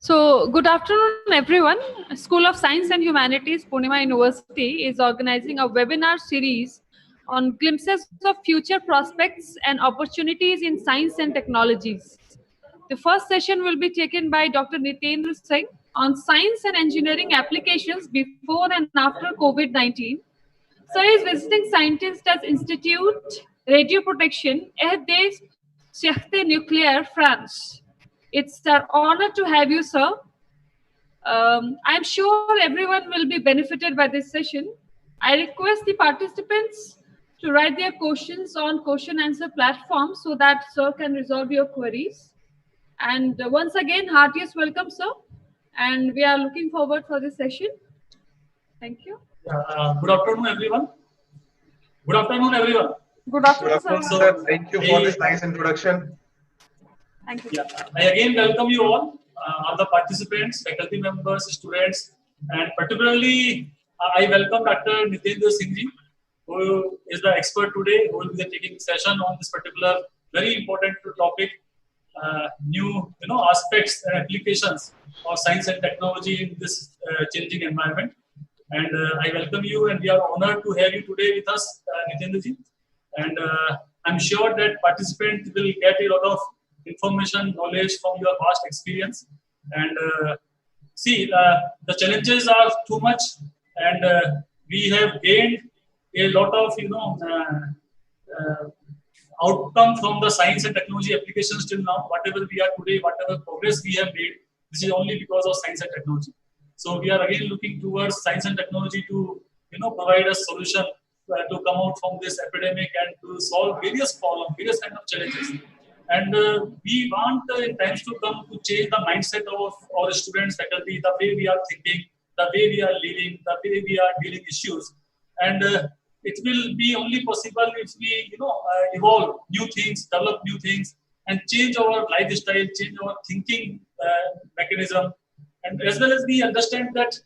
Good afternoon, everyone. School of Science and Humanities, Purnima University is organizing a webinar series on glimpses of future prospects and opportunities in science and technologies. The first session will be taken by Dr. Nitendra Singh on science and engineering applications before and after COVID-19. Sir is visiting scientist at Institute Radio Protection at the Cercle Nuclear, France. It's our honor to have you, sir. I'm sure everyone will be benefited by this session. I request the participants to write their questions on question answer platform so that sir can resolve your queries. And once again, heartiest welcome, sir. And we are looking forward for this session. Thank you. Good afternoon, everyone. Good afternoon, everyone. Good afternoon, sir. Thank you for this nice introduction. Thank you. Yeah, I again welcome you all the participants, faculty members, students, and particularly I welcome Dr. Nitendra Singh ji, who is the expert today, who will be taking session on this particular very important topic, new aspects and applications of science and technology in this changing environment. And I welcome you, and we are honored to have you today with us, Nitendra ji. And I'm sure that participants will get a lot of information, knowledge from your vast experience. And the challenges are too much, and we have gained a lot of outcome from the science and technology applications till now. Whatever we are today, whatever progress we have made, this is only because of science and technology. So we are again looking towards science and technology to provide a solution to come out from this epidemic and to solve various problems, various kind of challenges. And we want in times to come to change the mindset of our students, faculty, the way we are thinking, the way we are living, the way we are dealing issues. And it will be only possible if we evolve new things, develop new things, and change our lifestyle, change our thinking mechanism. And as well as we understand that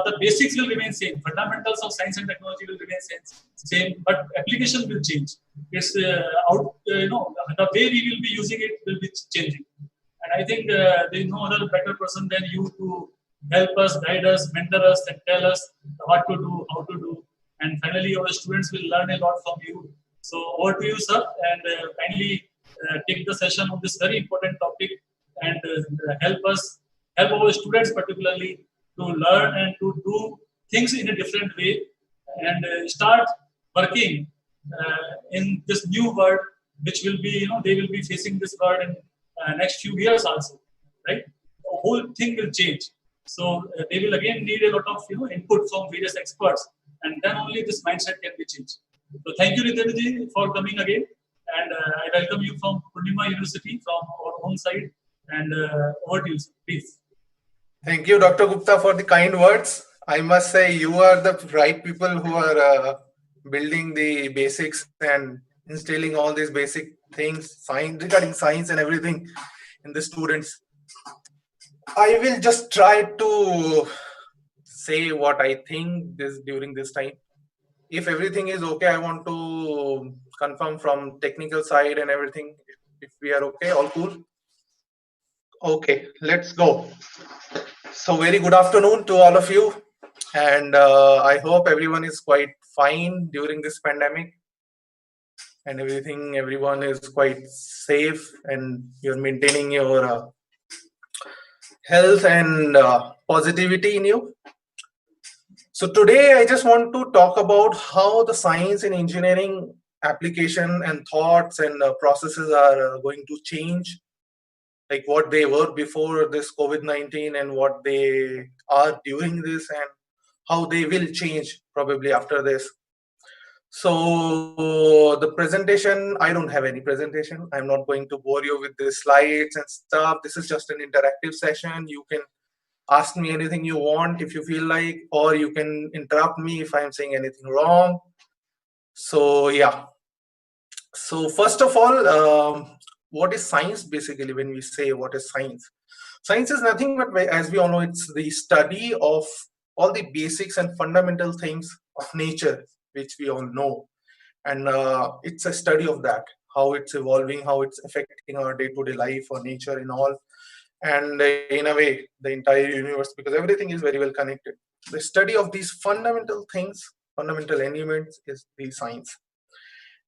the basics will remain same, fundamentals of science and technology will remain same, but application will change. It's the way we will be using it will be changing. And I think there is no other better person than you to help us, guide us, mentor us, and tell us what to do, how to do. And finally, our students will learn a lot from you. So over to you, sir, and kindly take the session on this very important topic and help our students particularly to learn and to do things in a different way and start working in this new world, which will be, they will be facing this world in next few years also, right? The whole thing will change. So they will again need a lot of input from various experts, and then only this mindset can be changed. So thank you, Nitendra ji, for coming again, and I welcome you from Purnima University from our own side, and over to you, sir, please. Thank you, Dr. Gupta, for the kind words. I must say you are the right people who are building the basics and instilling all these basic things, regarding science and everything in the students. I will just try to say what I think during this time. If everything is okay, I want to confirm from technical side and everything. If we are okay, all cool. Okay, let's go. So very good afternoon to all of you, and I hope everyone is quite fine during this pandemic and everyone is quite safe and you're maintaining your health and positivity in you. So today I just want to talk about how the science and engineering application and thoughts and processes are going to change, like what they were before this COVID-19 and what they are during this and how they will change probably after this. So the presentation, I don't have any presentation. I'm not going to bore you with the slides and stuff. This is just an interactive session. You can ask me anything you want if you feel like, or you can interrupt me if I'm saying anything wrong. So yeah. So first of all, what is science basically? When we say what is science? Science is nothing but, as we all know, it's the study of all the basics and fundamental things of nature, which we all know. And it's a study of that, how it's evolving, how it's affecting our day-to-day life or nature and all. and in a way the entire universe, because everything is very well connected. The study of these fundamental things, fundamental elements, is the science.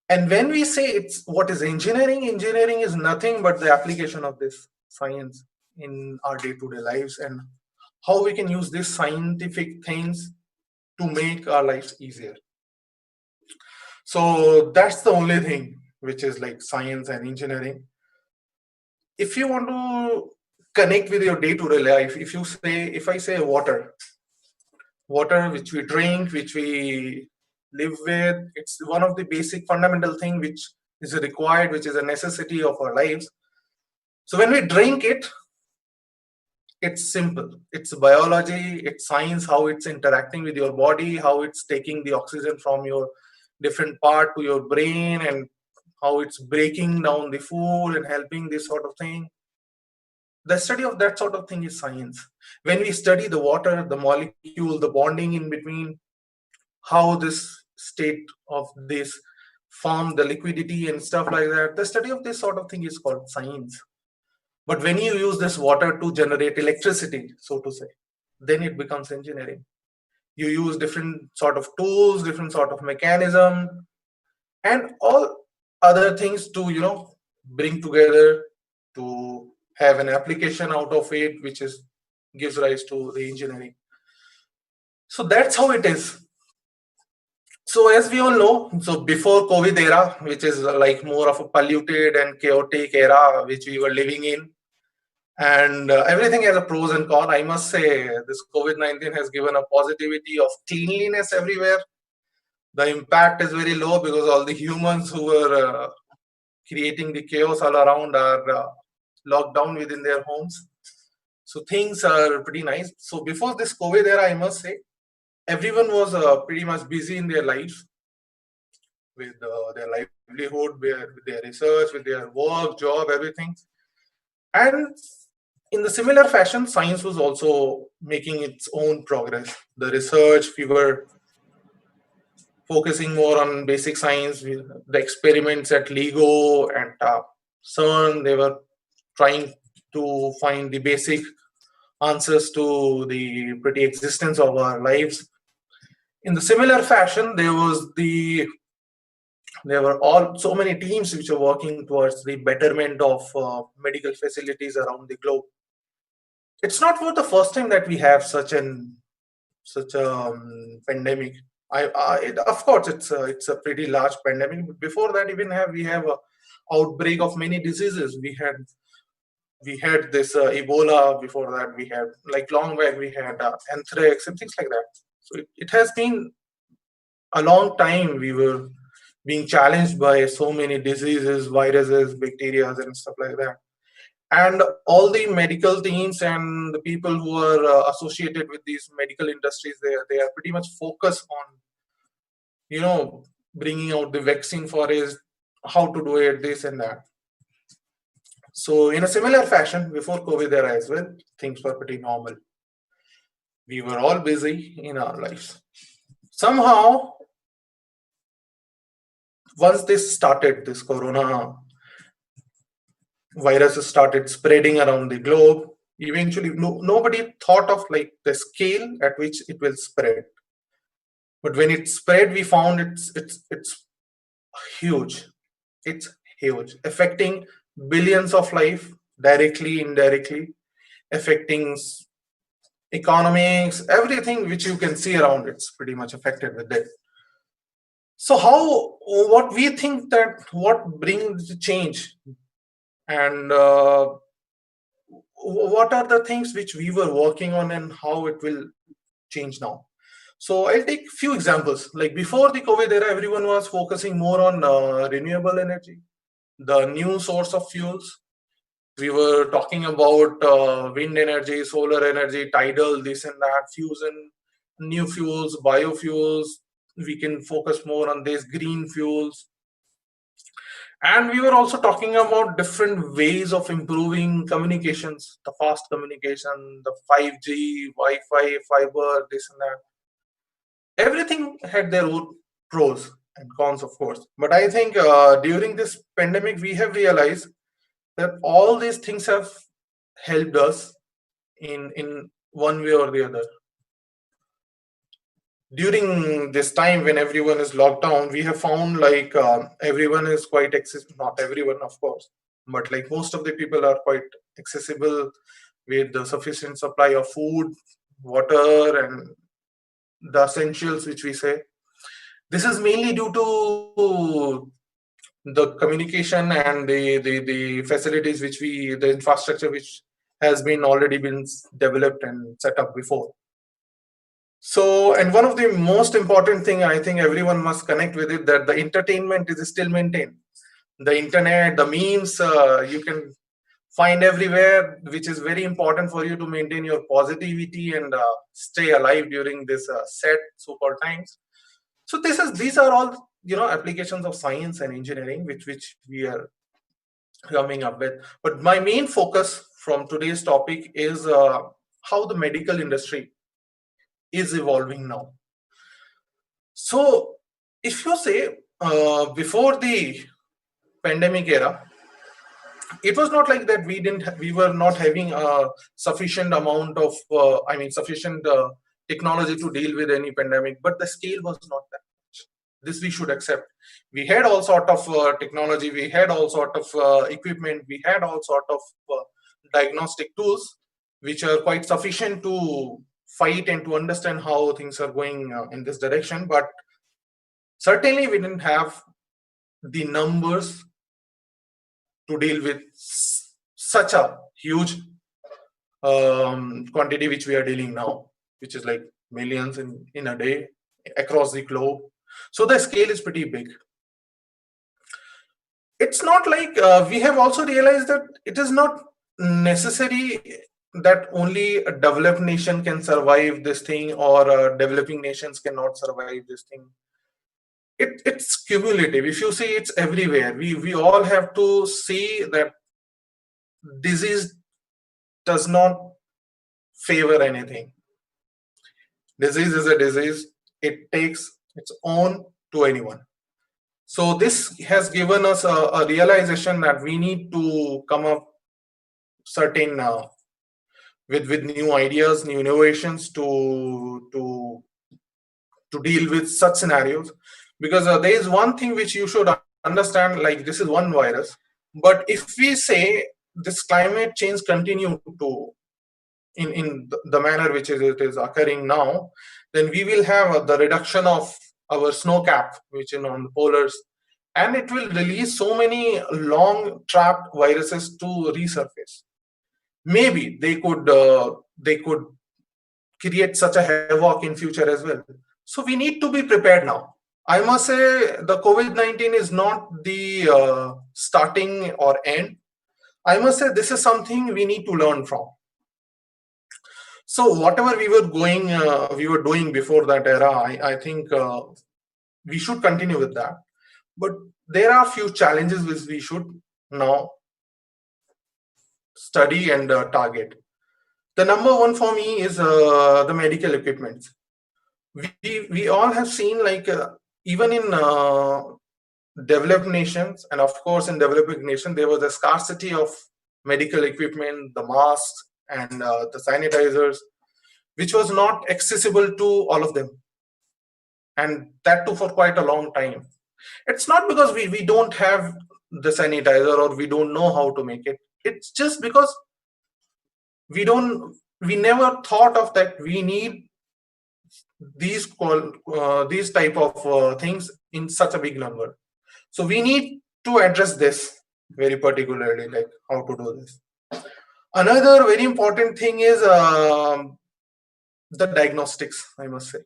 And when we say it's what is engineering, engineering is nothing but the application of this science in our day-to-day lives, and how we can use these scientific things to make our lives easier. So that's the only thing which is like science and engineering. If you want to connect with your day-to-day life, if I say water which we drink, which we live with, it's one of the basic fundamental thing which is required, which is a necessity of our lives. So when we drink it, it's simple. It's biology, it's science, how it's interacting with your body, how it's taking the oxygen from your different part to your brain, and how it's breaking down the food and helping this sort of thing. The study of that sort of thing is science. When we study the water, the molecule, the bonding in between, how this state of this form, the liquidity and stuff like that, the study of this sort of thing is called science. But when you use this water to generate electricity, so to say, then it becomes engineering. You use different sort of tools, different sort of mechanism, and all other things to bring together to have an application out of it, which gives rise to the engineering. So that's how it is. So as we all know, so before COVID era, which is like more of a polluted and chaotic era which we were living in, and everything has a pros and cons. I must say this COVID-19 has given a positivity of cleanliness everywhere. The impact is very low because all the humans who were creating the chaos all around are locked down within their homes. So things are pretty nice. So before this COVID era, I must say, everyone was pretty much busy in their lives with their livelihood, with their research, with their work, job, everything. And in the similar fashion, science was also making its own progress. The research, we were focusing more on basic science. The experiments at LIGO and CERN, they were trying to find the basic answers to the pretty existence of our lives. In the similar fashion, there were so many teams which are working towards the betterment of medical facilities around the globe. It's not for the first time that we have such a pandemic. Of course, it's a pretty large pandemic. But before that, we have a outbreak of many diseases. We had this Ebola. Before that, we had, like, long back, we had anthrax and things like that. So it has been a long time we were being challenged by so many diseases, viruses, bacteria, and stuff like that. And all the medical teams and the people who are associated with these medical industries, they are pretty much focused on bringing out the vaccine for is how to do it, this and that. So in a similar fashion, before COVID era as well, things were pretty normal. We were all busy in our lives. Somehow, once this corona virus started spreading around the globe, eventually nobody thought of like the scale at which it will spread. But when it spread, we found it's huge. It's huge, affecting billions of life, directly, indirectly, affecting economics, everything which you can see around. It's pretty much affected with it. So what we think that what brings the change, and what are the things which we were working on and how it will change now. So I'll take a few examples. Like before the COVID era, everyone was focusing more on renewable energy, the new source of fuels. We were talking about wind energy, solar energy, tidal, this and that, fusion, new fuels, biofuels. We can focus more on these green fuels. And we were also talking about different ways of improving communications, the fast communication, the 5G, Wi-Fi, fiber, this and that. Everything had their own pros and cons, of course. But I think during this pandemic, we have realized that all these things have helped us in one way or the other. During this time when everyone is locked down, we have found like everyone is quite accessible. Not everyone, of course, but like most of the people are quite accessible with the sufficient supply of food, water, and the essentials which we say. This is mainly due to the communication and the facilities which the infrastructure which has been already been developed and set up before. So, and one of the most important thing, I think everyone must connect with it, that the entertainment is still maintained. The internet, the memes, you can find everywhere, which is very important for you to maintain your positivity and stay alive during this sad so-called times. So these are all, applications of science and engineering which we are coming up with. But my main focus from today's topic is how the medical industry is evolving now. So if you say before the pandemic era, it was not like that we were not having a sufficient amount of sufficient technology to deal with any pandemic, but the scale was not that much. This we should accept. We had all sort of technology, we had all sort of equipment, we had all sort of diagnostic tools which are quite sufficient to fight and to understand how things are going in this direction. But certainly we didn't have the numbers to deal with such a huge quantity which we are dealing now, which is like millions in a day across the globe. So the scale is pretty big. It's not like we have also realized that it is not necessary that only a developed nation can survive this thing, or developing nations cannot survive this thing. It's cumulative. If you see, it's everywhere. We all have to see that disease does not favor anything. Disease is a disease. It takes its own to anyone. So this has given us a realization that we need to come up certain with new ideas, new innovations to deal with such scenarios. Because there is one thing which you should understand, like this is one virus, but if we say this climate change continue to in the manner which it is occurring now, then we will have the reduction of our snow cap, which is on the polars, and it will release so many long trapped viruses to resurface. Maybe they could create such a havoc in future as well. So we need to be prepared now. I must say the COVID-19 is not the starting or end. I must say this is something we need to learn from. So whatever we were doing before that era, I think we should continue with that. But there are few challenges which we should now study and target. The number one for me is the medical equipment. We all have seen, like even in developed nations, and of course in developing nations, there was a scarcity of medical equipment, the masks and the sanitizers, which was not accessible to all of them, and that too for quite a long time. It's not because we don't have the sanitizer or we don't know how to make it. It's just because we never thought of that we need these type of things in such a big number. So we need to address this very particularly, like how to do this. Another very important thing is the diagnostics, I must say.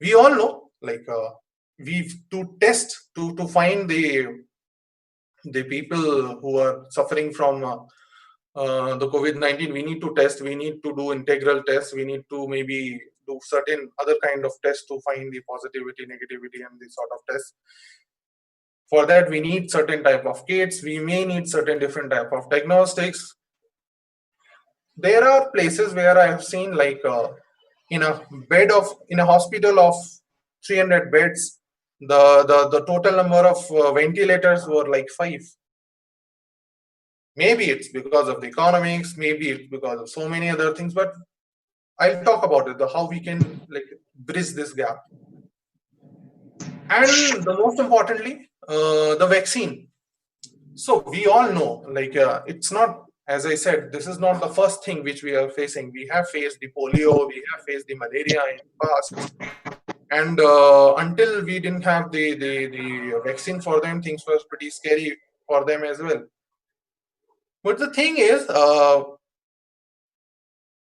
We all know, like to test to find the people who are suffering from the COVID-19, we need to test, we need to do integral tests, we need to maybe do certain other kind of tests to find the positivity, negativity, and this sort of tests. For that, we need certain type of kits, we may need certain different type of diagnostics. There are places where I have seen, like in a hospital of 300 beds, the total number of ventilators were like 5. Maybe it's because of the economics, maybe it's because of so many other things, but I'll talk about it, how we can like bridge this gap. And the most importantly, the vaccine. So we all know, like it's not, as I said, this is not the first thing which we are facing. We have faced the polio, we have faced the malaria in the past, and until we didn't have the vaccine for them, things were pretty scary for them as well. But the thing is,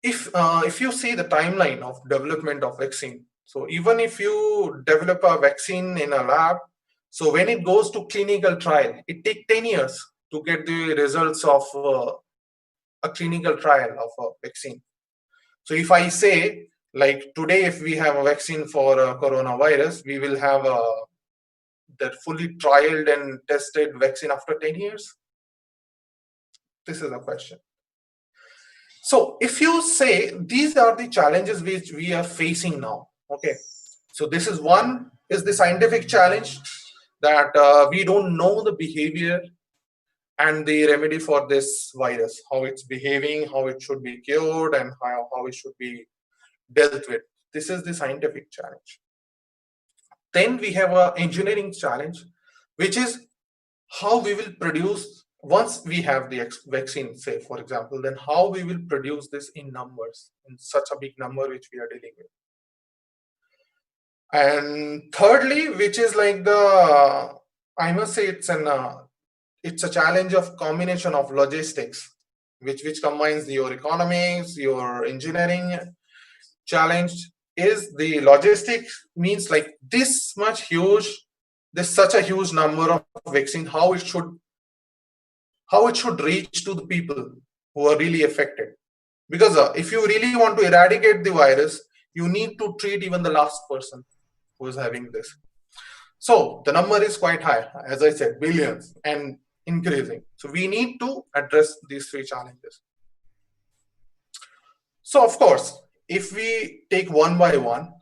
if you see the timeline of development of vaccine, so even if you develop a vaccine in a lab, so when it goes to clinical trial, it takes 10 years to get the results of a clinical trial of a vaccine. So if I say, like today, if we have a vaccine for coronavirus, we will have that fully trialed and tested vaccine after 10 years? This is a question. So if you say these are the challenges which we are facing now, okay. So this is one, is the scientific challenge, that we don't know the behavior and the remedy for this virus, how it's behaving, how it should be cured, and how it should be dealt with. This is the scientific challenge. Then we have an engineering challenge, which is how we will produce, once we have the vaccine, say for example, then how we will produce this in numbers, in such a big number which we are dealing with. And thirdly, which is like the, I must say it's a challenge of combination of logistics, which combines your economics, your engineering challenge. Is the logistics means like this much huge, there's such a huge number of vaccine, how it should reach to the people who are really affected. Because if you really want to eradicate the virus, you need to treat even the last person who is having this. So the number is quite high, as I said, billions and increasing. So we need to address these three challenges. So of course, if we take one by one,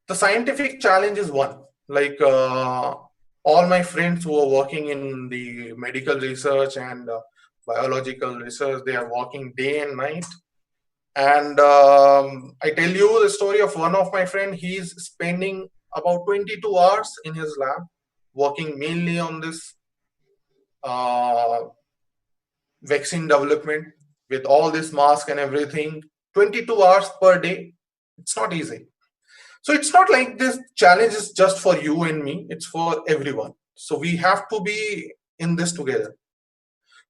the scientific challenge is one. Like all my friends who are working in the medical research and biological research, they are working day and night. And I tell you the story of one of my friends. He's spending about 22 hours in his lab, working mainly on this vaccine development with all this mask and everything. 22 hours per day. It's not easy. So it's not like this challenge is just for you and me, it's for everyone. So we have to be in this together.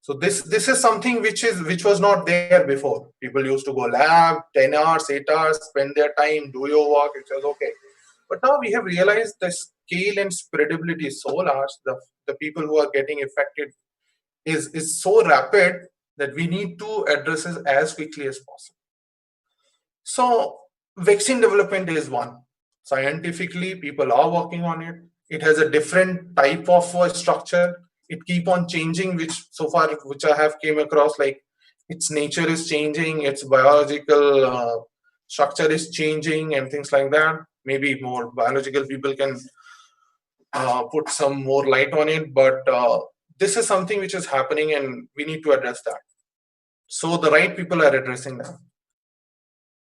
So this is something which was not there before. People used to go lab, 10 hours, 8 hours, spend their time, do your work, it was okay. But now we have realized the scale and spreadability is so large, the people who are getting affected is so rapid that we need to address it as quickly as possible. So vaccine development is one. Scientifically, people are working on it. It has a different type of structure. It keep on changing, which I have came across, like its nature is changing, its biological structure is changing, and things like that. Maybe more biological people can put some more light on it, but this is something which is happening, and we need to address that. So the right people are addressing that.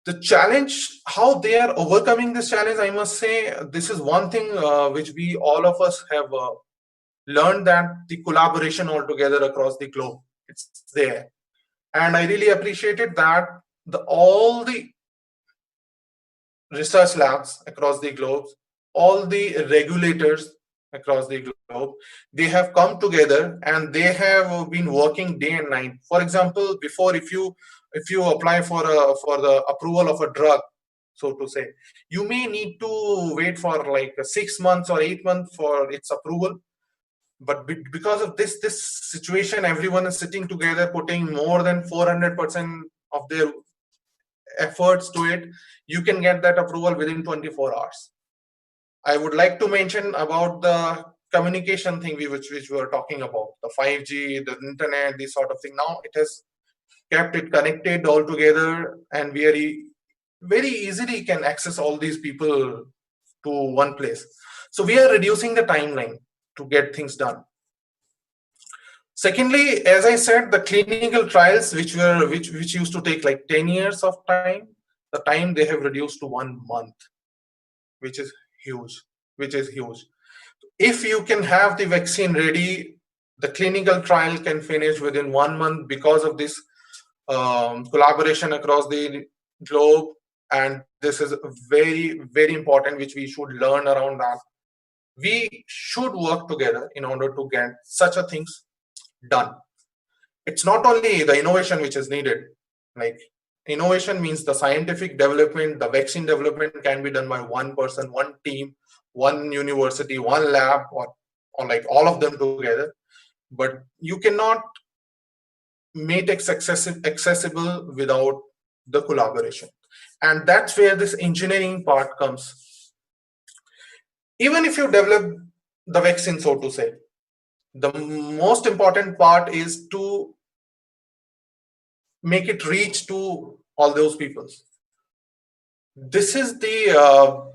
The challenge, how they are overcoming this challenge, I must say, this is one thing which we all of us have learned, that the collaboration altogether across the globe, it's there. And I really appreciated that all the research labs across the globe, all the regulators across the globe, they have come together and they have been working day and night. For example, before, if you apply for the approval of a drug, so to say, you may need to wait for like 6 months or 8 months for its approval. But because of this situation, everyone is sitting together, putting more than 400% of their efforts to it. You can get that approval within 24 hours. I would like to mention about the communication thing which we were talking about, the 5G, the internet, this sort of thing. Now it has kept it connected all together, and we very easily can access all these people to one place. So we are reducing the timeline to get things done. Secondly, as I said, the clinical trials, which used to take like 10 years of time, the time they have reduced to 1 month, which is huge, which is huge. If you can have the vaccine ready, the clinical trial can finish within 1 month because of this collaboration across the globe. And this is very, very important, which we should learn around that. We should work together in order to get such a things done. It's not only the innovation which is needed. Like, innovation means the scientific development, the vaccine development can be done by one person, one team, one university, one lab, or like all of them together. But you cannot make it accessible without the collaboration. And that's where this engineering part comes. Even if you develop the vaccine, so to say, the most important part is to make it reach to all those people. This is the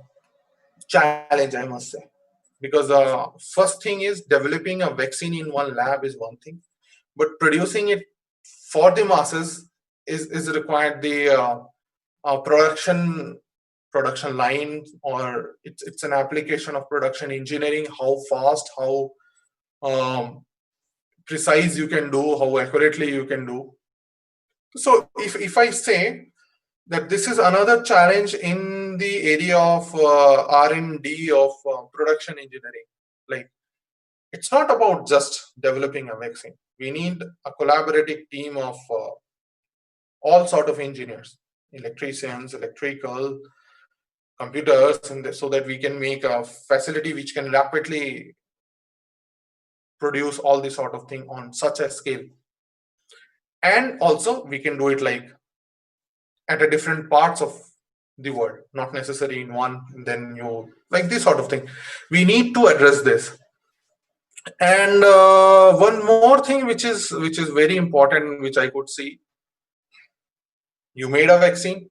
challenge, I must say, because first thing is developing a vaccine in one lab is one thing, but producing it for the masses is required the production line, or it's an application of production engineering, how fast, how precise you can do, how accurately you can do. So if I say that this is another challenge in the area of R&D of production engineering, like, it's not about just developing a vaccine. We need a collaborative team of all sort of engineers, electricians, electrical, computers, and so that we can make a facility which can rapidly produce all this sort of thing on such a scale. And also we can do it like at a different parts of the world, not necessarily in one, then you like this sort of thing. We need to address this. And one more thing which is very important, which I could see, you made a vaccine,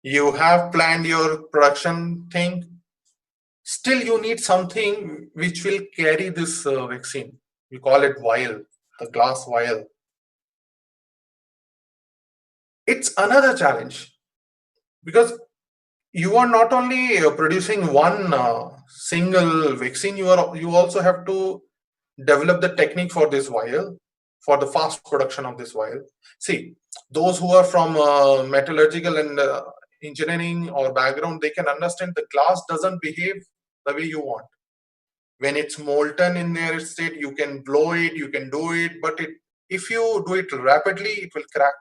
you have planned your production thing, still you need something which will carry this vaccine. We call it vial, the glass vial. It's another challenge, because you are not only producing one single vaccine, you also have to develop the technique for this vial, for the fast production of this vial. See, those who are from metallurgical and engineering or background, they can understand the glass doesn't behave the way you want. When it's molten in their state, you can blow it, you can do it, but if you do it rapidly, it will crack.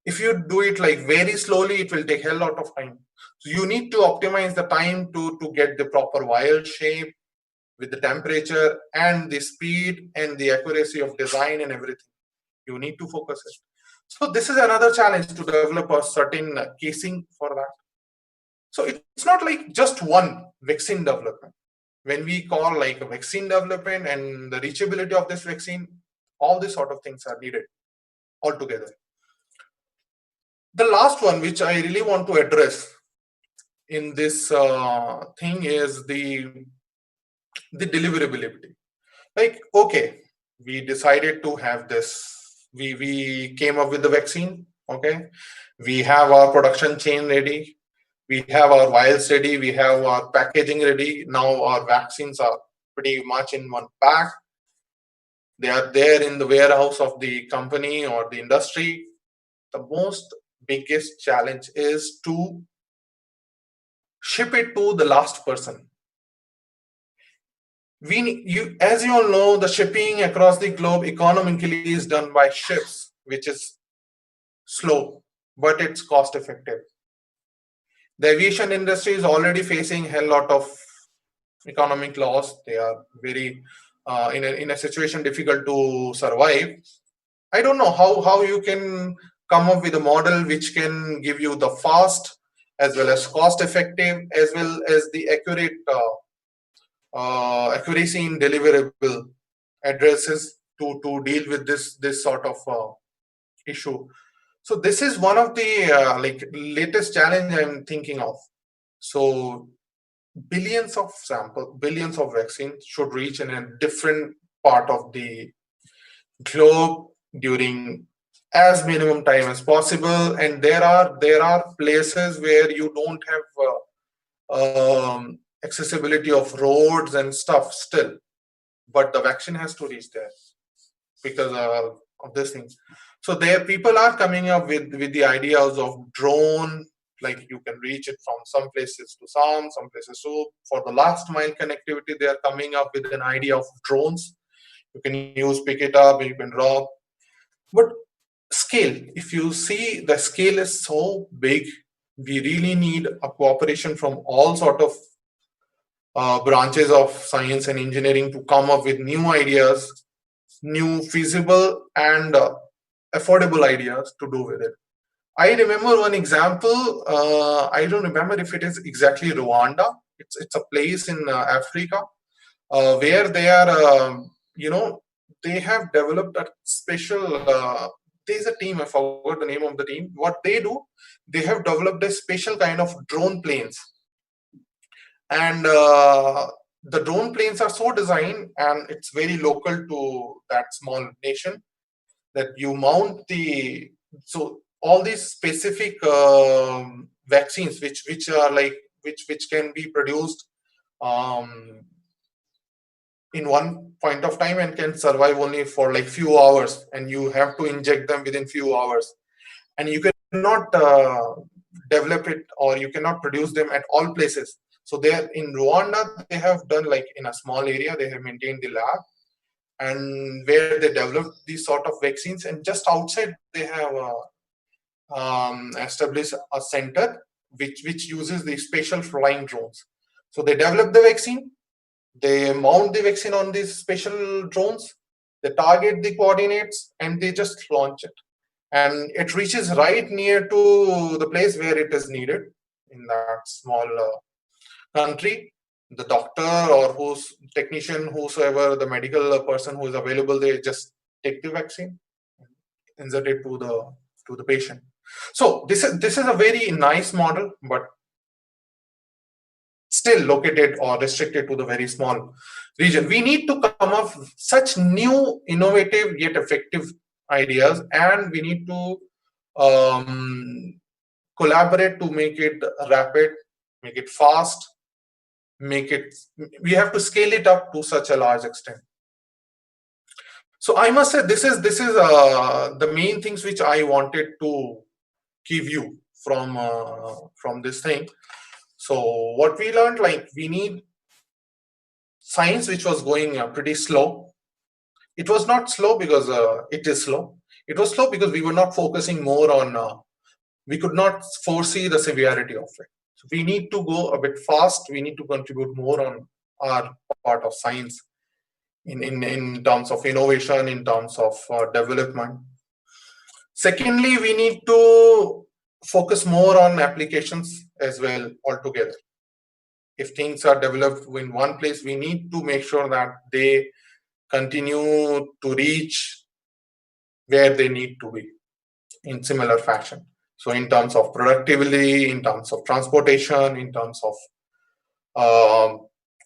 If you do it like very slowly, it will take a lot of time. So you need to optimize the time to get the proper vial shape with the temperature and the speed and the accuracy of design and everything. You need to focus it. So this is another challenge, to develop a certain casing for that. So it's not like just one vaccine development. When we call like a vaccine development and the reachability of this vaccine, all these sort of things are needed altogether. The last one, which I really want to address in this thing, is the deliverability. Like, okay, we decided to have this. We came up with the vaccine. Okay, we have our production chain ready. We have our vials ready. We have our packaging ready. Now our vaccines are pretty much in one pack. They are there in the warehouse of the company or the industry. The most biggest challenge is to ship it to the last person. As you all know, the shipping across the globe economically is done by ships, which is slow, but it's cost effective. The aviation industry is already facing a lot of economic loss. They are very in a situation difficult to survive. I don't know how you can come up with a model which can give you the fast as well as cost effective as well as the accurate accuracy in deliverable addresses to deal with this sort of issue. So this is one of the like latest challenge I'm thinking of. So billions of vaccines should reach in a different part of the globe during as minimum time as possible. And there are places where you don't have accessibility of roads and stuff still, but the vaccine has to reach there because of this thing. So there people are coming up with the ideas of drone, like you can reach it from some places to some places. So for the last mile connectivity, they are coming up with an idea of drones. You can use, pick it up, you can drop. But scale, if you see, the scale is so big, we really need a cooperation from all sort of branches of science and engineering to come up with new ideas, new feasible and affordable ideas to do with it. I remember one example. I don't remember if it is exactly Rwanda. It's a place in Africa where they are, they have developed a special. There's a team. I forgot the name of the team. What they do, they have developed a special kind of drone planes, and the drone planes are so designed, and it's very local to that small nation, that you mount the, so all these specific vaccines which are like which can be produced in one point of time and can survive only for like few hours, and you have to inject them within few hours, and you cannot develop it, or you cannot produce them at all places. So there in Rwanda, they have done like in a small area, they have maintained the lab, and where they developed these sort of vaccines, and just outside they have established a center which uses the special flying drones. So they develop the vaccine, they mount the vaccine on these special drones, they target the coordinates, and they just launch it, and it reaches right near to the place where it is needed in that small country. The doctor or who's technician, whosoever the medical person who is available, they just take the vaccine, insert it to the patient. So this is a very nice model, but still located or restricted to the very small region. We need to come up with such new, innovative yet effective ideas, and we need to collaborate to make it rapid, make it fast, we have to scale it up to such a large extent. So I must say this is the main things which I wanted to give you from this thing. So what we learned, like we need science which was going pretty slow. It was not slow because it is slow. It was slow because we were not focusing more on, we could not foresee the severity of it. So we need to go a bit fast. We need to contribute more on our part of science in terms of innovation, in terms of development. Secondly, we need to focus more on applications as well altogether. If things are developed in one place, we need to make sure that they continue to reach where they need to be in similar fashion. So in terms of productivity, in terms of transportation, in terms of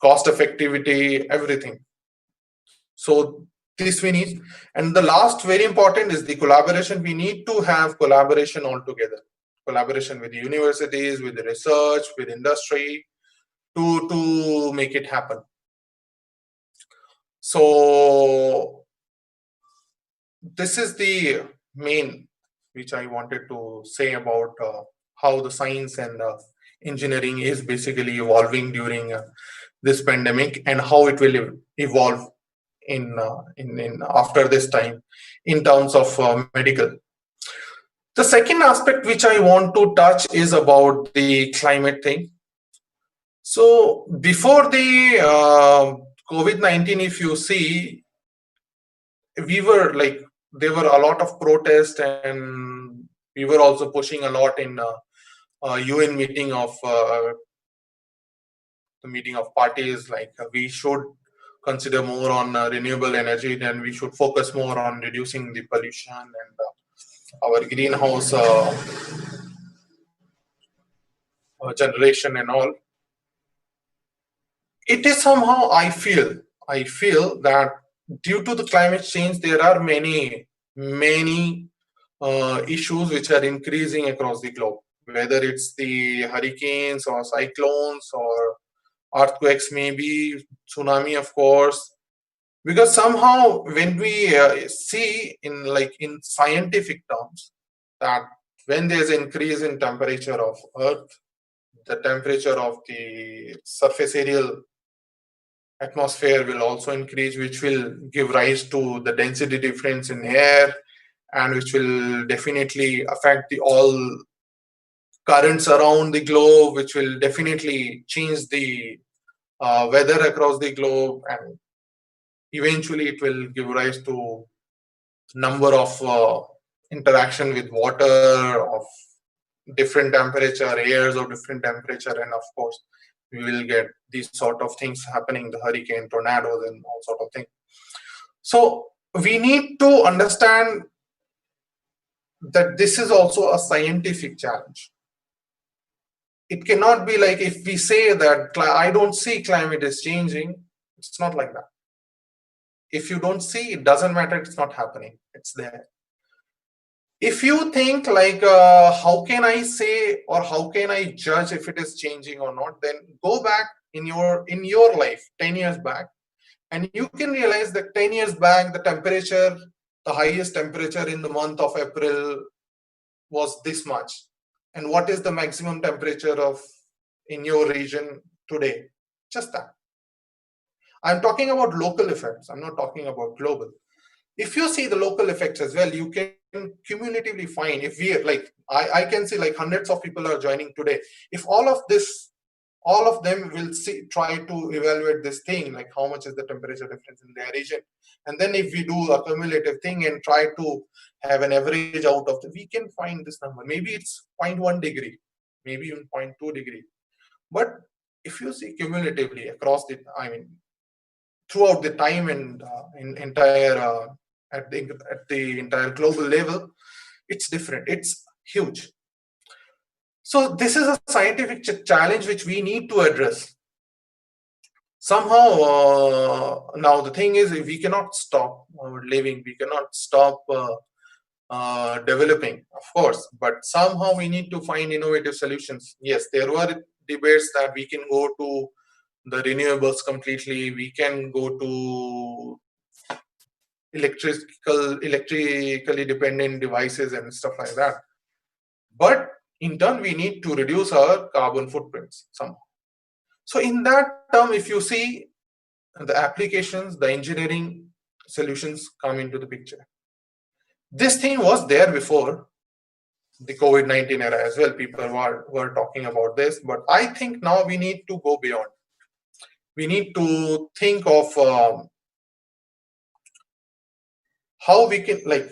cost effectivity, everything. So this we need. And the last very important is the collaboration. We need to have collaboration altogether. Collaboration with the universities, with the research, with industry to make it happen. So this is the main which I wanted to say about how the science and engineering is basically evolving during this pandemic, and how it will evolve in after this time in terms of medical. The second aspect which I want to touch is about the climate thing. So before the COVID-19, if you see, we were like, there were a lot of protests, and we were also pushing a lot in UN meeting of the meeting of parties, like we should consider more on renewable energy, then we should focus more on reducing the pollution and our greenhouse generation and all. It is somehow, I feel that due to the climate change, there are many issues which are increasing across the globe, whether it's the hurricanes or cyclones or earthquakes, maybe tsunami, of course. Because somehow when we see in scientific terms that when there's increase in temperature of Earth, the temperature of the surface aerial atmosphere will also increase, which will give rise to the density difference in air, and which will definitely affect the all currents around the globe, which will definitely change the weather across the globe, and eventually it will give rise to number of interaction with water of different temperature, airs of different temperature, and of course we will get these sort of things happening, the hurricane, tornadoes, and all sort of things. So we need to understand that this is also a scientific challenge. It cannot be like if we say that I don't see climate is changing. It's not like that. If you don't see, it doesn't matter, it's not happening, it's there. If you think like how can I say or how can I judge if it is changing or not, then go back in your life 10 years back, and you can realize that 10 years back the temperature, the highest temperature in the month of April was this much, and what is the maximum temperature of in your region today? Just that. I'm talking about local effects, I'm not talking about global. If you see the local effects as well, you can cumulatively find, if we like I can see like hundreds of people are joining today. If all of them will try to evaluate this thing, like how much is the temperature difference in their region, and then if we do a cumulative thing and try to have an average out of we can find this number. Maybe it's 0.1 degree, maybe even 0.2 degree. But if you see cumulatively across throughout the time and at the entire global level, it's different, it's huge. So this is a scientific challenge which we need to address. Somehow, now the thing is, we cannot stop living, we cannot stop developing, of course, but somehow we need to find innovative solutions. Yes, there were debates that we can go to the renewables completely, we can go to electrically dependent devices and stuff like that. But in turn, we need to reduce our carbon footprints somehow. So in that term, if you see the applications, the engineering solutions come into the picture. This thing was there before the COVID-19 era as well. People were talking about this, but I think now we need to go beyond. We need to think of how we can, like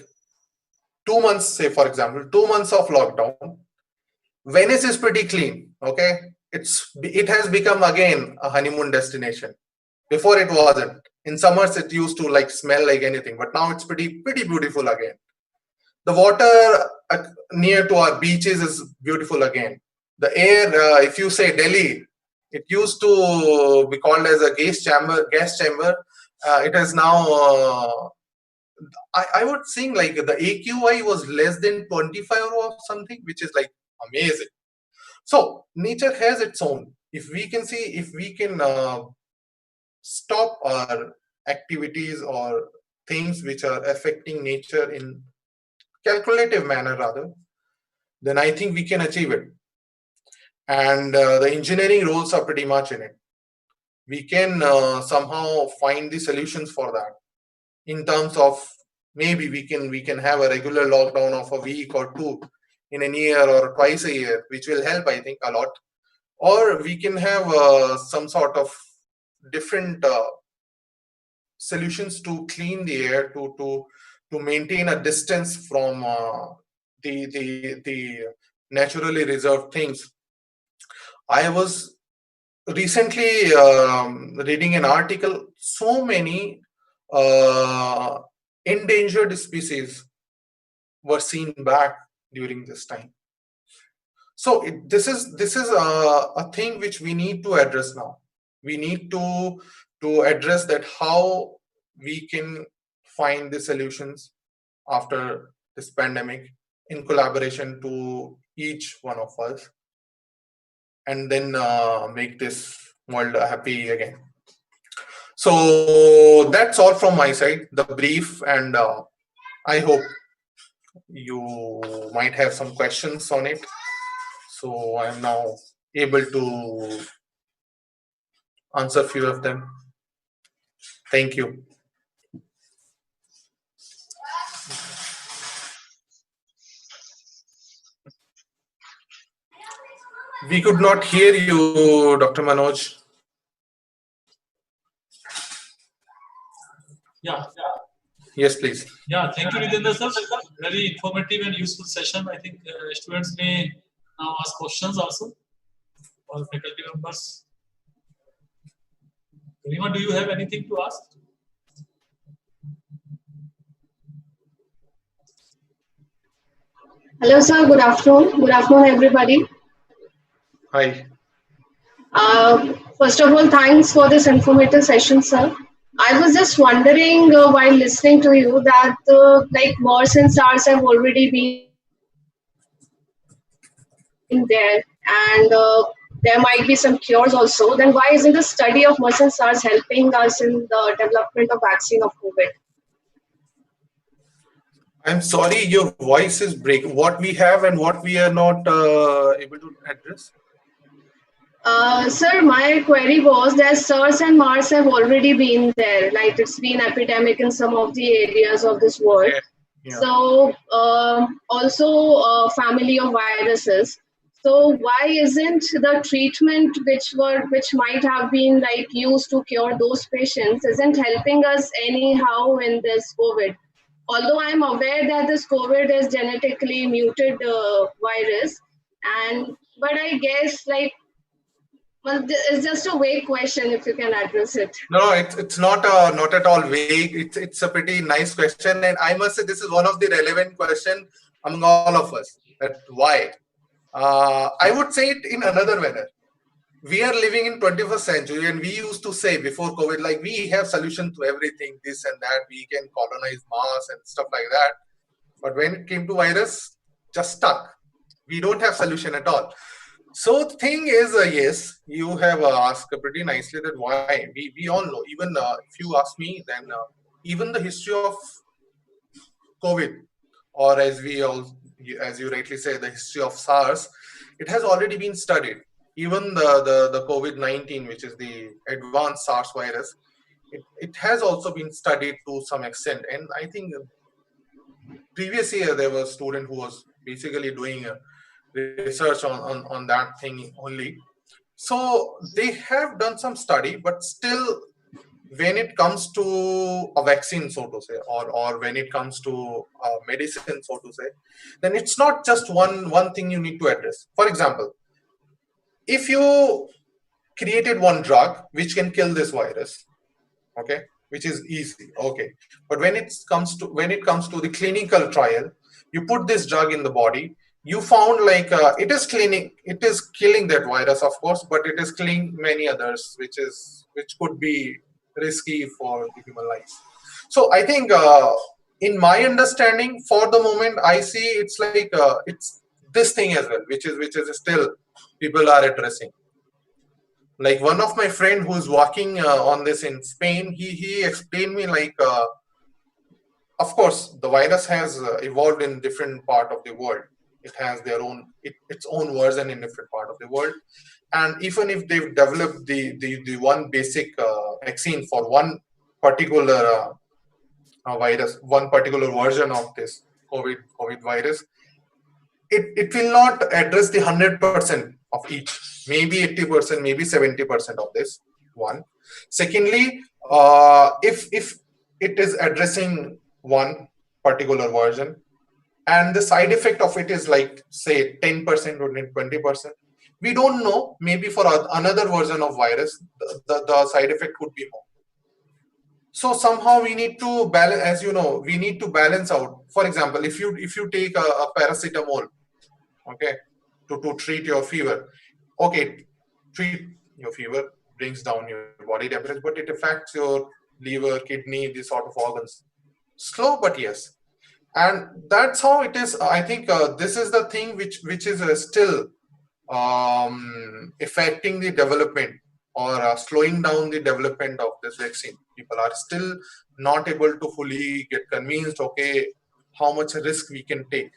2 months, say for example, 2 months of lockdown. Venice is pretty clean, okay? It has become again a honeymoon destination. Before it wasn't. In summers it used to like smell like anything, but now it's pretty beautiful again. The water near to our beaches is beautiful again. The air, if you say Delhi, it used to be called as a gas chamber. It is now I would think like the AQI was less than 25 or something, which is like amazing. So nature has its own. If we can see, if we can stop our activities or things which are affecting nature in calculative manner rather, then I think we can achieve it. And the engineering roles are pretty much in it. We can somehow find the solutions for that. In terms of maybe we can have a regular lockdown of a week or two in a year or twice a year, which will help, I think, a lot. Or we can have some sort of different solutions to clean the air, to maintain a distance from the naturally reserved things. I was recently reading an article. So many endangered species were seen back during this time. So this is a thing which we need to address now. We need to address that how we can find the solutions after this pandemic in collaboration to each one of us, and then make this world happy again. So that's all from my side, the brief, and I hope you might have some questions on it. So I'm now able to answer a few of them. Thank you. We could not hear you, Dr. Manoj. Yeah. Yes, please. Yeah, thank you, Nitendra sir. Very informative and useful session. I think students may now ask questions also, or faculty members. Rima, do you have anything to ask? Hello, sir. Good afternoon. Good afternoon, everybody. Hi. First of all, thanks for this informative session, sir. I was just wondering while listening to you that like MERS and SARS have already been there, and there might be some cures also. Then why isn't the study of MERS and SARS helping us in the development of vaccine of COVID? I'm sorry, your voice is breaking. What we have and what we are not able to address? Sir, my query was that SARS and MERS have already been there, like it's been epidemic in some of the areas of this world. Okay. Yeah. So also family of viruses. So why isn't the treatment which might have been like used to cure those patients isn't helping us anyhow in this COVID? Although I'm aware that this COVID is genetically muted virus, but I guess like, well, it's just a vague question if you can address it. No, it's not at all vague. It's a pretty nice question, and I must say this is one of the relevant question among all of us. That why? I would say it in another manner. We are living in 21st century, and we used to say before COVID, like we have solution to everything, this and that. We can colonize Mars and stuff like that. But when it came to virus, just stuck. We don't have solution at all. So the thing is, yes, you have asked pretty nicely that why. We all know, even if you ask me, then even the history of COVID, or as you rightly say, the history of SARS, it has already been studied. Even the COVID-19, which is the advanced SARS virus, it has also been studied to some extent. And I think previous year there was a student who was basically doing research on that thing only. So they have done some study, but still when it comes to a vaccine, so to say, or when it comes to medicine, so to say, then it's not just one thing you need to address. For example, if you created one drug which can kill this virus, okay, which is easy, okay, but when it comes to the clinical trial, you put this drug in the body, you found like it is killing that virus, of course, but it is killing many others, which could be risky for the human lives. So I think in my understanding, for the moment, I see it's like it's this thing as well, which is still people are addressing. Like one of my friend who's working on this in Spain, he explained me like, of course, the virus has evolved in different part of the world. It has its own version in different part of the world. And even if they've developed the one basic vaccine for one particular virus, one particular version of this COVID virus, it will not address the 100% of each. Maybe 80%, maybe 70% of this one. Secondly, if it is addressing one particular version, and the side effect of it is like say 10% or 20%, we don't know. Maybe for another version of virus, the side effect could be more. So somehow we need to balance, as you know, we need to balance out. For example, if you take a paracetamol, okay, to treat your fever, okay, treat your fever, brings down your body temperature, but it affects your liver, kidney, these sort of organs. Slow, but yes. And that's how it is. I think this is the thing which is still affecting the development or slowing down the development of this vaccine. People are still not able to fully get convinced, okay, how much risk we can take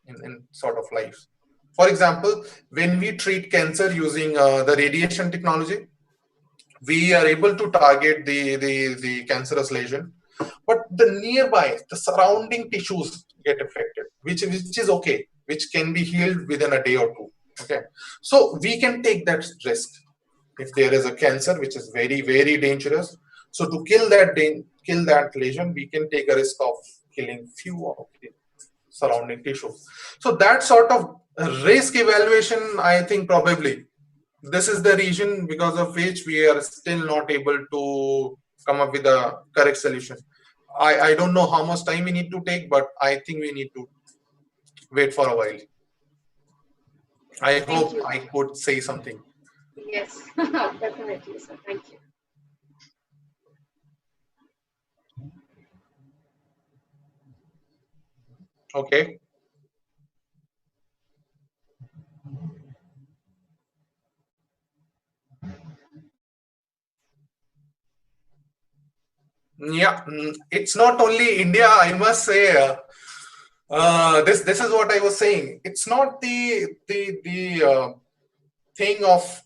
in sort of life. For example, when we treat cancer using the radiation technology, we are able to target the cancerous lesion, but the nearby, the surrounding tissues get affected, which is okay, which can be healed within a day or two. Okay, so we can take that risk if there is a cancer which is very, very dangerous. So to kill that lesion, we can take a risk of killing few of the surrounding tissues. So that sort of risk evaluation, I think probably this is the reason because of which we are still not able to come up with a correct solution. I don't know how much time we need to take, but I think we need to wait for a while. I hope I could say something. Yes, definitely, sir. Thank you. Okay. Yeah, it's not only India, I must say. This is what I was saying. It's not the thing of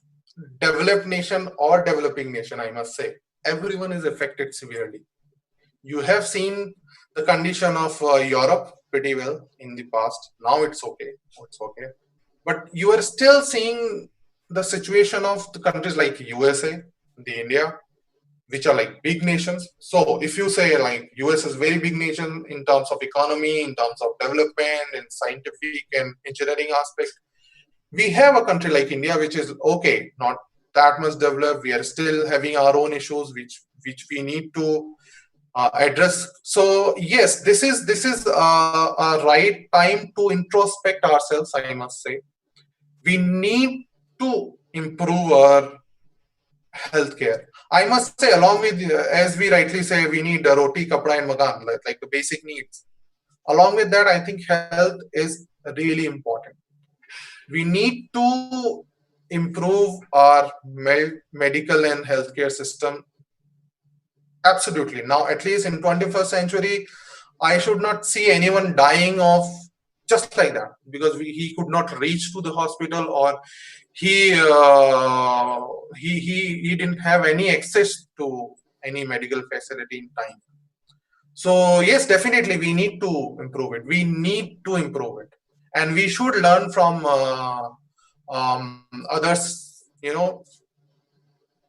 developed nation or developing nation. I must say, everyone is affected severely. You have seen the condition of Europe pretty well in the past. Now it's okay. It's okay. But you are still seeing the situation of the countries like USA, the India, which are like big nations. So if you say like US is very big nation in terms of economy, in terms of development, in scientific and engineering aspect, we have a country like India, which is okay, not that much developed. We are still having our own issues, which we need to address. So yes, this is a right time to introspect ourselves. I must say, we need to improve our healthcare. I must say, along with, as we rightly say, we need roti, kapda, and makan, like the basic needs. Along with that, I think health is really important. We need to improve our medical and healthcare system. Absolutely. Now, at least in 21st century, I should not see anyone dying of just like that because he could not reach to the hospital, or he didn't have any access to any medical facility in time. So yes, definitely we need to improve it. We need to improve it, and we should learn from others.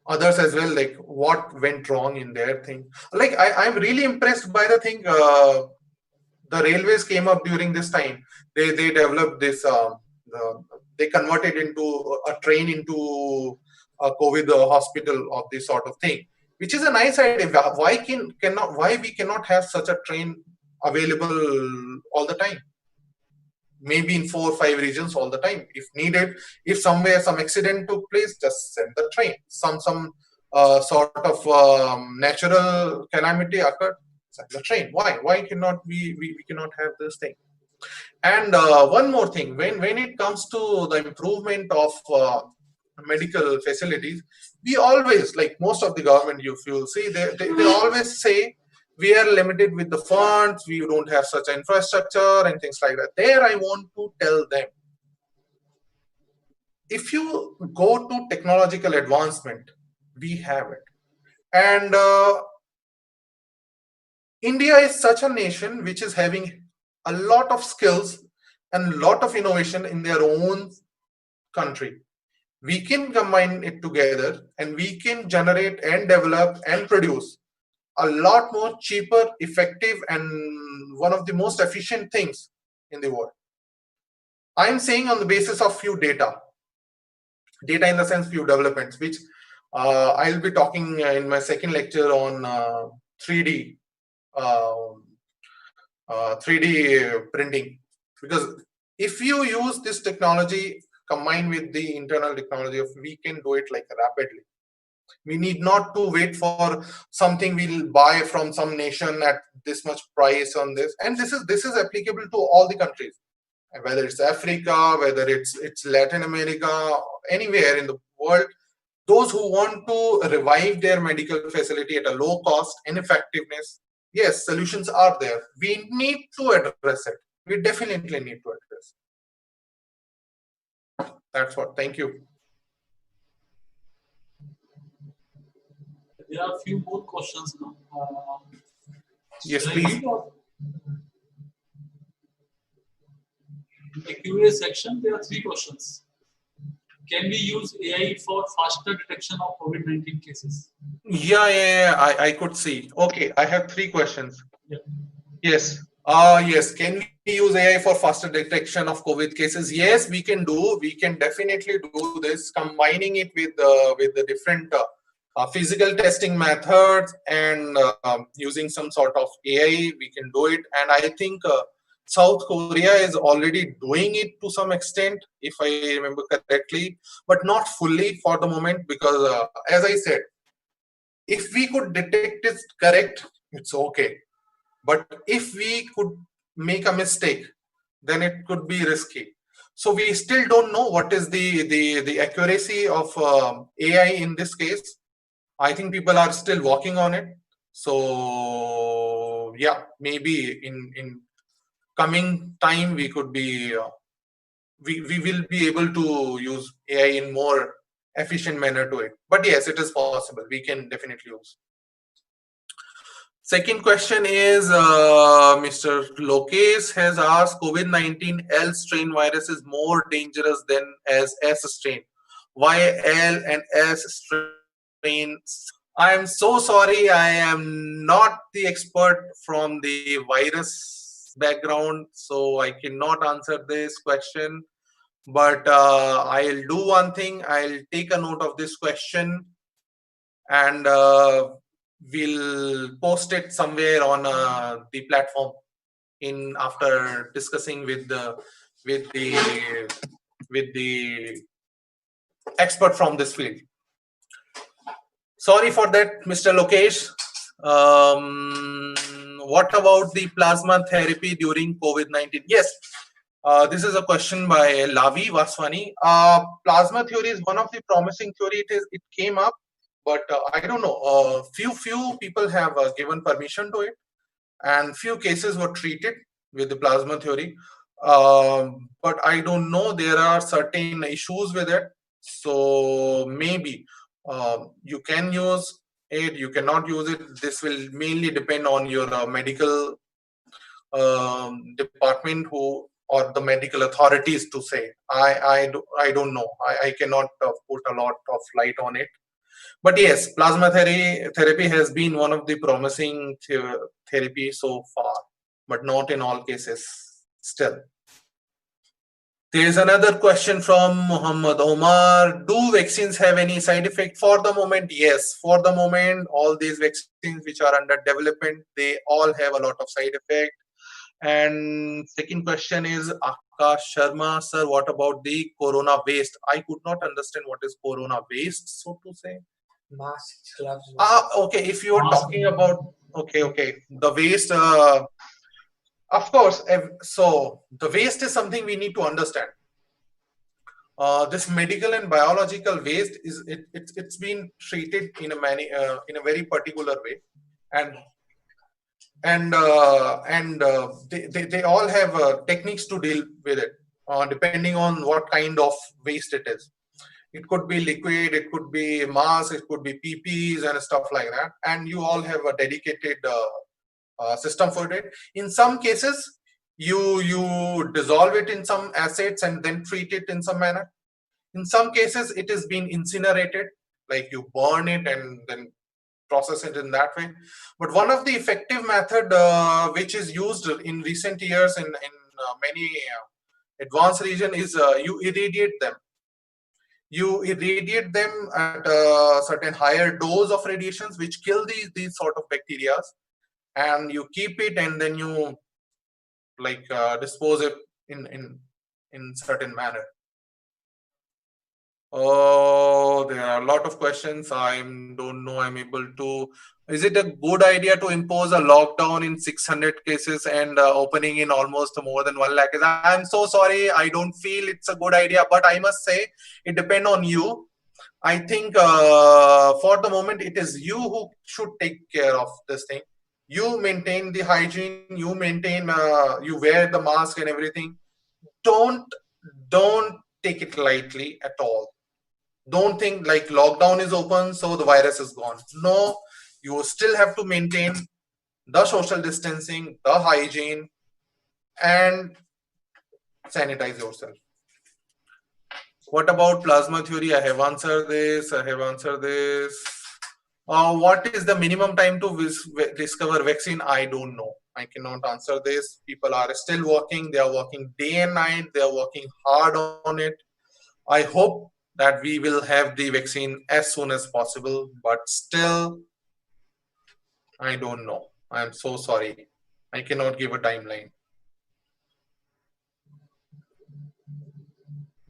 Others as well, like what went wrong in their thing. Like I'm really impressed by the thing. The railways came up during this time. They developed this. They converted into a train into a COVID hospital of this sort of thing, which is a nice idea. Why we cannot have such a train available all the time? Maybe in 4 or 5 regions all the time, if needed. If somewhere some accident took place, just send the train. Some sort of natural calamity occurred, send the train. Why cannot we cannot have this thing? And one more thing, when it comes to the improvement of medical facilities, we always, like most of the government, if you'll see, they always say we are limited with the funds, we don't have such infrastructure and things like that. There I want to tell them, if you go to technological advancement, we have it. And India is such a nation which is having a lot of skills and a lot of innovation in their own country. We can combine it together and we can generate and develop and produce a lot more cheaper, effective, and one of the most efficient things in the world. I'm saying on the basis of few data in the sense few developments, which I'll be talking in my second lecture on 3D 3D printing. Because if you use this technology combined with the internal technology, we can do it like rapidly. We need not to wait for something we'll buy from some nation at this much price on this. And this is applicable to all the countries, whether it's Africa, whether it's Latin America, anywhere in the world. Those who want to revive their medical facility at a low cost and effectiveness, yes, solutions are there. We need to address it. We definitely need to address it. That's what. Thank you. There are a few more questions now. Yes, Shall I please. read or- In the Q&A section, there are 3 questions. Can we use AI for faster detection of COVID-19 cases? Yeah. I could see. Okay, I have 3 questions. Yeah. Yes. Yes. Can we use AI for faster detection of COVID cases? Yes, we can do. We can definitely do this, combining it with the different physical testing methods and using some sort of AI. We can do it, and I think South Korea is already doing it to some extent, if I remember correctly, but not fully for the moment, because as I said, if we could detect it correct, it's okay. But if we could make a mistake, then it could be risky. So we still don't know what is the accuracy of AI in this case. I think people are still working on it. So yeah, maybe in coming time we could be we will be able to use AI in more efficient manner to it. But yes, it is possible. We can definitely use. Second question is Mr. Lokesh has asked, COVID-19 L strain virus is more dangerous than as S strain. Why L and S strains? I am so sorry. I am not the expert from the virus background, so I cannot answer this question. But I'll do one thing. I'll take a note of this question, and we'll post it somewhere on the platform in after discussing with the expert from this field. Sorry for that, Mr. Lokesh. What about the plasma therapy during COVID-19? Yes, this is a question by Lavi Vaswani. Plasma theory is one of the promising theory. It came up, but I don't know. Few people have given permission to it, and few cases were treated with the plasma theory. But I don't know. There are certain issues with it. So maybe you can use it. You cannot use it. This will mainly depend on your medical department or the medical authorities to say. I don't know. I cannot put a lot of light on it. But yes, plasma therapy has been one of the promising therapy so far, but not in all cases still. There is another question from Muhammad Omar. Do vaccines have any side effect? For the moment, yes. For the moment, all these vaccines which are under development, they all have a lot of side effect. And second question is Akash Sharma, sir, what about the corona waste? I could not understand what is corona waste, so to say. Masks, gloves. Okay. If you are talking about okay, the waste. Of course. So the waste is something we need to understand. This medical and biological waste is it's been treated in a very particular way, and they all have techniques to deal with it, depending on what kind of waste it is. It could be liquid, it could be mass, it could be PPs and stuff like that. And you all have a dedicated system for it. In some cases, you dissolve it in some acids and then treat it in some manner. In some cases, it is being incinerated, like you burn it and then process it in that way. But one of the effective method which is used in recent years in many advanced region is you irradiate them. You irradiate them at a certain higher dose of radiations which kill these sort of bacteria, and you keep it and then you like dispose it in certain manner. Oh, there are a lot of questions. I don't know I'm able to. Is it a good idea to impose a lockdown in 600 cases and opening in almost more than 1 lakh? I'm so sorry. I don't feel it's a good idea, but I must say it depends on you. I think for the moment, it is you who should take care of this thing. You maintain the hygiene. You maintain. You wear the mask and everything. Don't take it lightly at all. Don't think like lockdown is open, so the virus is gone. No, you still have to maintain the social distancing, the hygiene, and sanitize yourself. What about plasma theory? I have answered this. What is the minimum time to discover vaccine? I don't know. I cannot answer this. People are still working. They are working day and night. They are working hard on it. I hope that we will have the vaccine as soon as possible, but still, I don't know. I'm so sorry. I cannot give a timeline.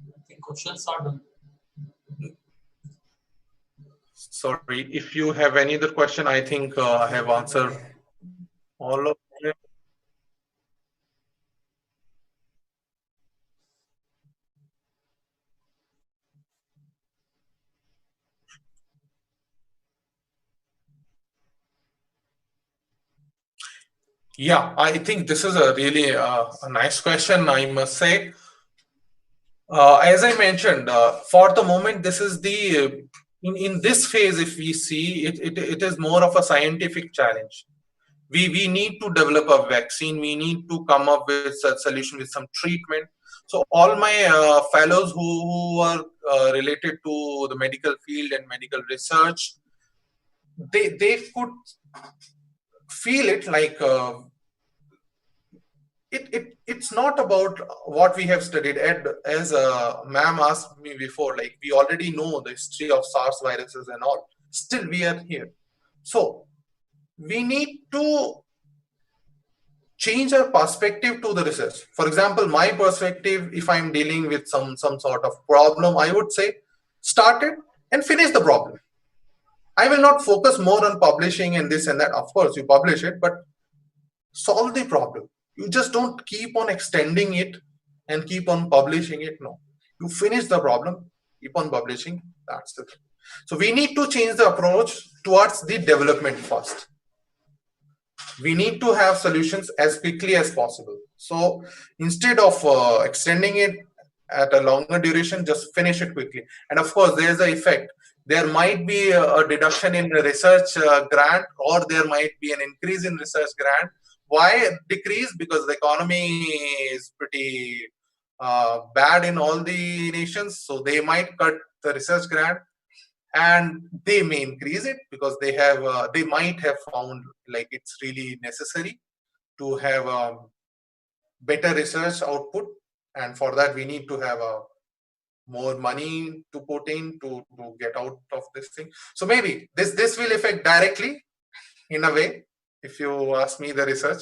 I think questions are done. Sorry, if you have any other question, I think I have answered all of them. Yeah, I think this is a really a nice question, I must say. As I mentioned, for the moment, this is the in this phase. If we see it is more of a scientific challenge. We need to develop a vaccine. We need to come up with a solution with some treatment. So all my fellows who are related to the medical field and medical research, they could feel it like. It's not about what we have studied. As ma'am asked me before, like we already know the history of SARS viruses and all. Still, we are here. So we need to change our perspective to the research. For example, my perspective, if I'm dealing with some sort of problem, I would say start it and finish the problem. I will not focus more on publishing and this and that. Of course, you publish it, but solve the problem. You just don't keep on extending it and keep on publishing it. No, you finish the problem, keep on publishing. That's it. So we need to change the approach towards the development first. We need to have solutions as quickly as possible. So instead of extending it at a longer duration, just finish it quickly. And of course, there's the effect. There might be a deduction in the research grant, or there might be an increase in research grant. Why decrease? Because the economy is pretty bad in all the nations. So they might cut the research grant, and they may increase it because they have they might have found like it's really necessary to have better research output, and for that we need to have more money to put in to get out of this thing. So maybe this will affect directly in a way, if you ask me, the research.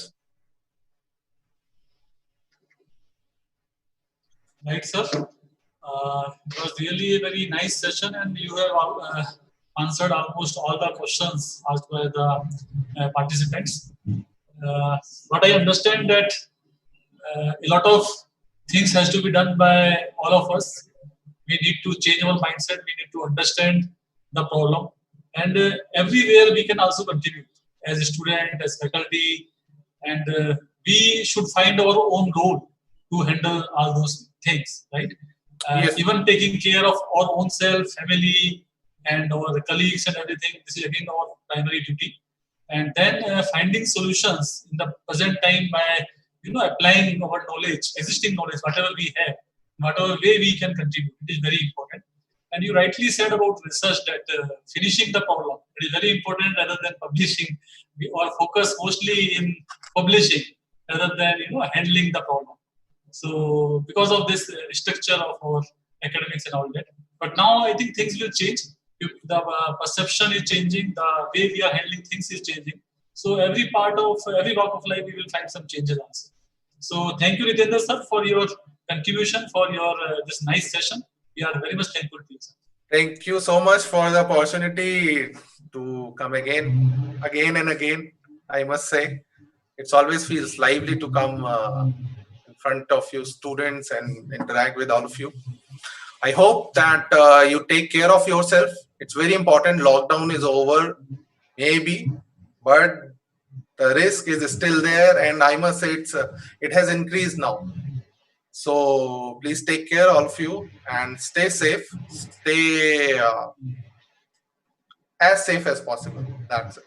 Right, sir. It was really a very nice session, and you have answered almost all the questions asked by the participants. But I understand that a lot of things has to be done by all of us. We need to change our mindset. We need to understand the problem, and everywhere we can also contribute as a student, as faculty, and we should find our own role to handle all those things, right? Yes. Even taking care of our own self, family, and our colleagues and everything. This is again our primary duty. And then finding solutions in the present time by applying our knowledge, existing knowledge, whatever we have, whatever way we can contribute. It is very important. And you rightly said about research that finishing the problem, it is very important rather than publishing. We are focused mostly in publishing rather than handling the problem. So because of this structure of our academics and all that. But now I think things will change. The perception is changing. The way we are handling things is changing. So every walk of life, we will find some changes also. So thank you, Ritendra sir, for your contribution, for your this nice session. we are very much thankful to you, sir. Thank you so much for the opportunity to come again and again. I must say, it always feels lively to come in front of you students and interact with all of you. I hope that you take care of yourself. It's very important. Lockdown is over, maybe, but the risk is still there, and I must say it has increased now. So please take care, all of you, and stay safe. Stay as safe as possible. That's it.